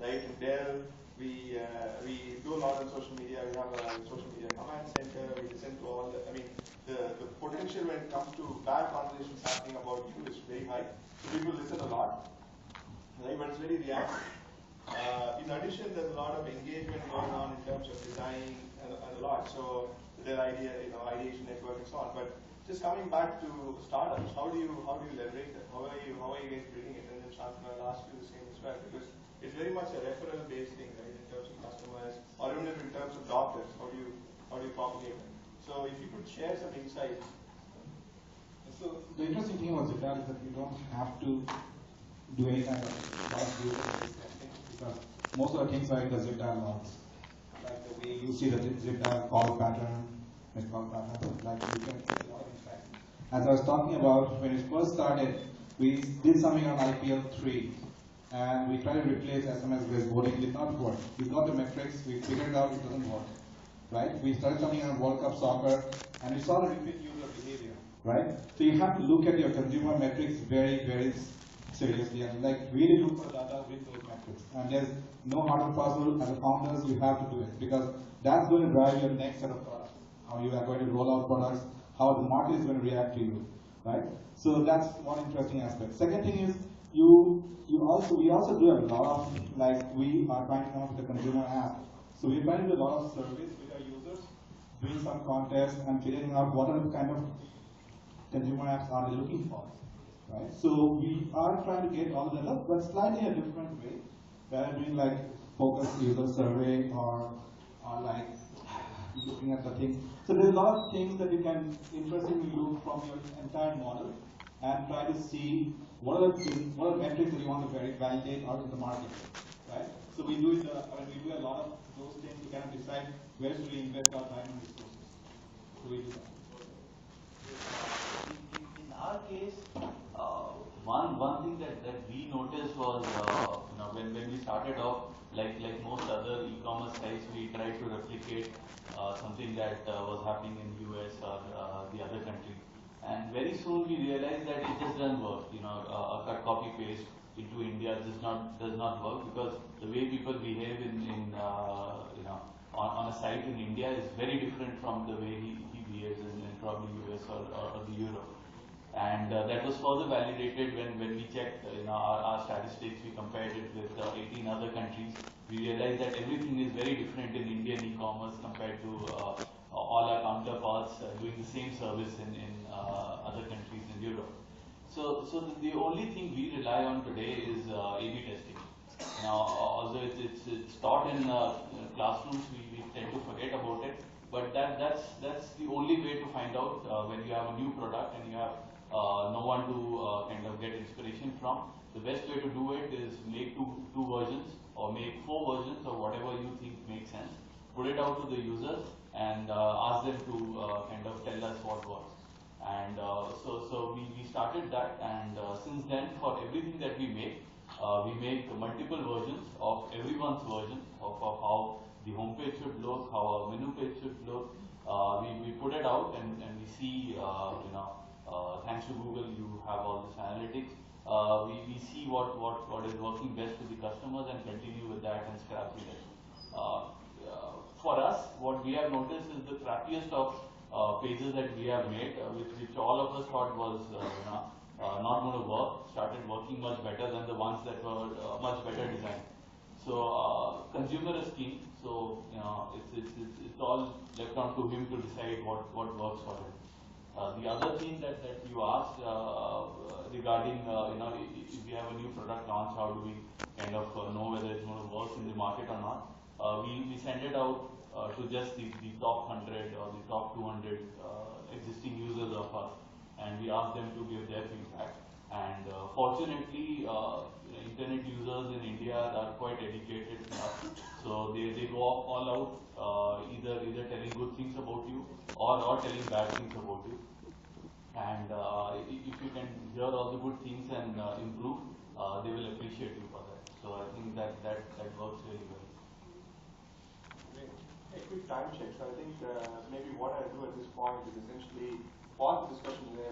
right? In Dell, we do a lot on social media. We have a social media command center. We listen to all the, I mean, the potential when it comes to bad conversations happening about you is very high. So people listen a lot, right? But it's very reactive. In addition, there's a lot of engagement going on in terms of design and a lot. So their ideation network and so on. But just coming back to startups, how do you leverage that? How are you guys building it? And then Shantanu, I'll ask you the same as well, because it's very much a referral-based thing, right? In terms of customers, or even in terms of doctors, how do you propagate it? So if you could share some insights. So the interesting thing about Zipdal is that you don't have to do any kind of user-based testing, because most of the things are in the Zipdal logs. Like the way you see the Zipdal call pattern, like you can see a lot of insights. As I was talking about, when it first started, we did something on IPL 3, and we tried to replace SMS-based voting. It did not work. We got the metrics, we figured out it doesn't work, right? We started something on World Cup soccer, and we saw the repeat user behavior, right? So you have to look at your consumer metrics very, very seriously, and like really look for data with those metrics. And there's no harder puzzle. As a founders, you have to do it, because that's going to drive your next set of products. How you are going to roll out products, how the market is going to react to you, right? So that's one interesting aspect. Second thing is we also do a lot of, like, we are trying to come up with a consumer app. So we're trying to do a lot of surveys with our users, doing some contests and figuring out what are the kind of consumer apps are they looking for, right? So we are trying to get all of that up, but slightly a different way. Rather than doing like focused user survey or like looking at the thing. So there's a lot of things that you can interestingly look from your entire model and try to see what are the metrics that you want to validate out in the market, right? So we do a lot of those things to kind of decide where should we invest our time and resources. So we do that. In our case, one thing that we noticed was when we started off, like most other e-commerce sites, we tried to replicate something that was happening in US or the other country, and very soon we realized that it just doesn't work. A cut copy paste into India does not work, because the way people behave on a site in India is very different from the way he behaves in probably US or the Europe. And that was further validated when we checked our statistics. We compared it with 18 other countries. We realized that everything is very different in Indian e-commerce compared to all our counterparts doing the same service in other countries in Europe. So the only thing we rely on today is A/B testing. Although it's taught in classrooms, we tend to forget about it. But that's the only way to find out when you have a new product and you have no one to kind of get inspiration from. The best way to do it is make two versions, or make 4 versions, or whatever you think makes sense. Put it out to the users and ask them to kind of tell us what works. And so we started that, and since then, for everything that we make multiple versions of everyone's version of how the homepage should look, how our menu page should look. We put it out, and we see, thanks to Google, you have all this analytics. We see what is working best with the customers and continue with that and scrap it. For us, what we have noticed is the crappiest of pages that we have made, which all of us thought was not going to work, started working much better than the ones that were much better designed. So consumer is king. So it's all left on to him to decide what works for him. The other thing that you asked regarding if we have a new product launch, how do we kind of know whether it's going to work in the market or not? We send it out to just the top 100 or the top 200 existing users of us, and we ask them to give their feedback. And fortunately, internet users in India are quite educated enough, so they go all out, either telling good things about you or telling bad things about you. And if you can hear all the good things and improve, they will appreciate you for that. So I think that works really well. A quick time check. So I think maybe what I do at this point is essentially pause the discussion there.